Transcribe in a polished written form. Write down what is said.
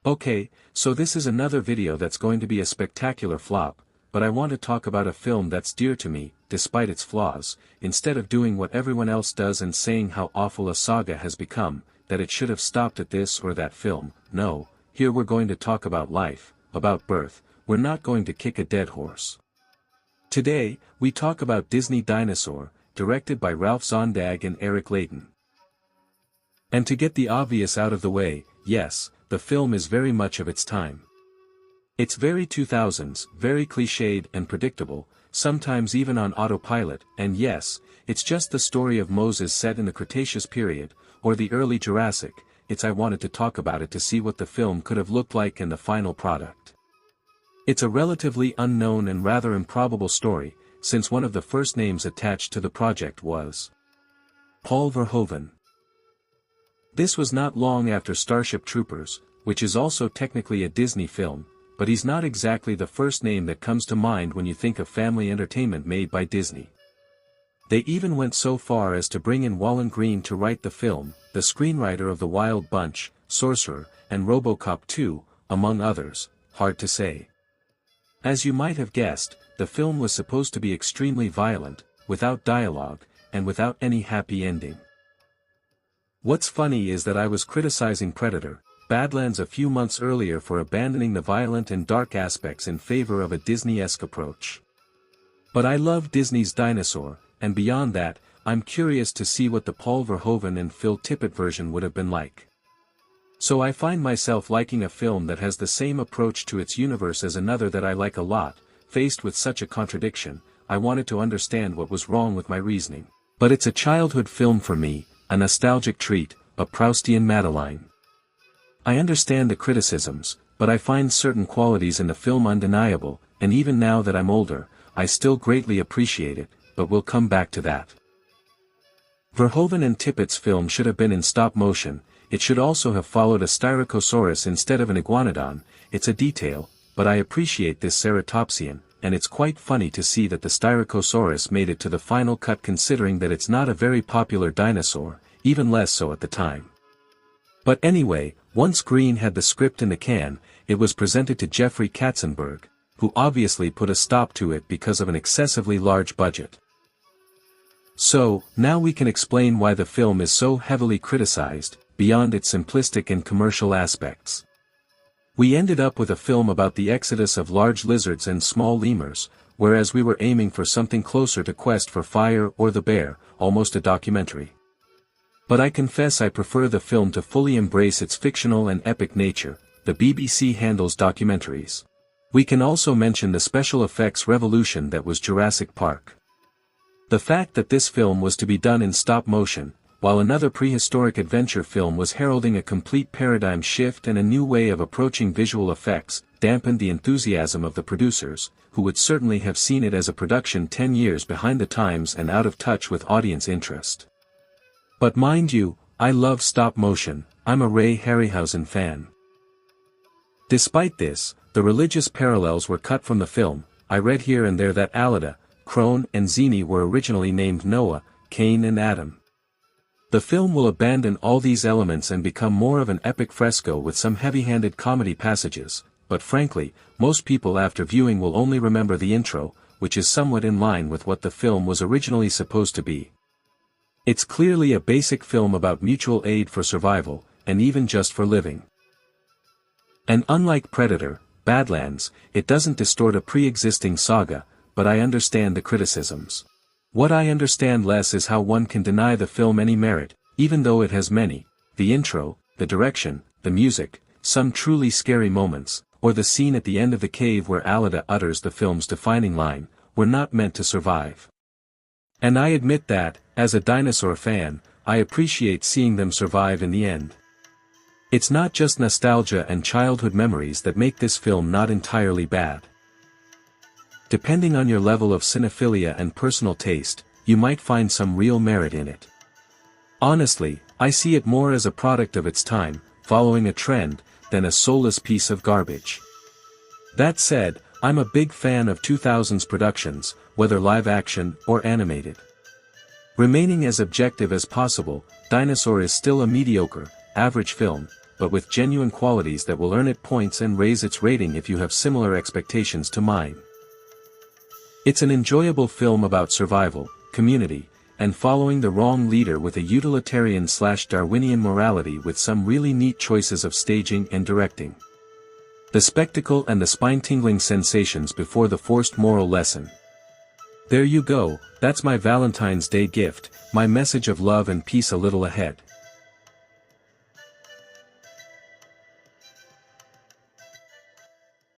Okay, so this is another video that's going to be a spectacular flop, but I want to talk about a film that's dear to me, despite its flaws, instead of doing what everyone else does and saying how awful a saga has become, that it should have stopped at this or that film. No, here we're going to talk about life, about birth. We're not going to kick a dead horse. Today, we talk about Disney Dinosaur, directed by Ralph Zondag and Eric Layton. And to get the obvious out of the way, yes, the film is very much of its time. It's very 2000s, very cliched and predictable, sometimes even on autopilot, and yes, it's just the story of Moses set in the Cretaceous period, or the early Jurassic. I wanted to talk about it to see what the film could have looked like in the final product. It's a relatively unknown and rather improbable story, since one of the first names attached to the project was Paul Verhoeven. This was not long after Starship Troopers, which is also technically a Disney film, but he's not exactly the first name that comes to mind when you think of family entertainment made by Disney. They even went so far as to bring in Wallen Green to write the film, the screenwriter of The Wild Bunch, Sorcerer, and RoboCop 2, among others. Hard to say. As you might have guessed, the film was supposed to be extremely violent, without dialogue, and without any happy ending. What's funny is that I was criticizing Predator, Badlands a few months earlier for abandoning the violent and dark aspects in favor of a Disney-esque approach. But I love Disney's Dinosaur, and beyond that, I'm curious to see what the Paul Verhoeven and Phil Tippett version would have been like. So I find myself liking a film that has the same approach to its universe as another that I like a lot. Faced with such a contradiction, I wanted to understand what was wrong with my reasoning. But it's a childhood film for me, a nostalgic treat, a Proustian Madeline. I understand the criticisms, but I find certain qualities in the film undeniable, and even now that I'm older, I still greatly appreciate it, but we'll come back to that. Verhoeven and Tippett's film should have been in stop motion. It should also have followed a Styracosaurus instead of an iguanodon. It's a detail, but I appreciate this ceratopsian, and it's quite funny to see that the Styracosaurus made it to the final cut considering that it's not a very popular dinosaur, even less so at the time. But anyway, once Green had the script in the can, it was presented to Jeffrey Katzenberg, who obviously put a stop to it because of an excessively large budget. So, now we can explain why the film is so heavily criticized, beyond its simplistic and commercial aspects. We ended up with a film about the exodus of large lizards and small lemurs, whereas we were aiming for something closer to Quest for Fire or The Bear, almost a documentary. But I confess I prefer the film to fully embrace its fictional and epic nature. The BBC handles documentaries. We can also mention the special effects revolution that was Jurassic Park. The fact that this film was to be done in stop motion, while another prehistoric adventure film was heralding a complete paradigm shift and a new way of approaching visual effects, dampened the enthusiasm of the producers, who would certainly have seen it as a production 10 years behind the times and out of touch with audience interest. But mind you, I love stop motion. I'm a Ray Harryhausen fan. Despite this, the religious parallels were cut from the film. I read here and there that Alida, Crone and Zini were originally named Noah, Cain and Adam. The film will abandon all these elements and become more of an epic fresco with some heavy-handed comedy passages, but frankly, most people after viewing will only remember the intro, which is somewhat in line with what the film was originally supposed to be. It's clearly a basic film about mutual aid for survival, and even just for living. And unlike Predator, Badlands, it doesn't distort a pre-existing saga, but I understand the criticisms. What I understand less is how one can deny the film any merit, even though it has many. The intro, the direction, the music, some truly scary moments, or the scene at the end of the cave where Alida utters the film's defining line, were not meant to survive. And I admit that, as a dinosaur fan, I appreciate seeing them survive in the end. It's not just nostalgia and childhood memories that make this film not entirely bad. Depending on your level of cinephilia and personal taste, you might find some real merit in it. Honestly, I see it more as a product of its time, following a trend, than a soulless piece of garbage. That said, I'm a big fan of 2000s productions, whether live action or animated. Remaining as objective as possible, Dinosaur is still a mediocre, average film, but with genuine qualities that will earn it points and raise its rating if you have similar expectations to mine. It's an enjoyable film about survival, community, and following the wrong leader with a utilitarian/Darwinian morality with some really neat choices of staging and directing. The spectacle and the spine-tingling sensations before the forced moral lesson. There you go, that's my Valentine's Day gift, my message of love and peace a little ahead.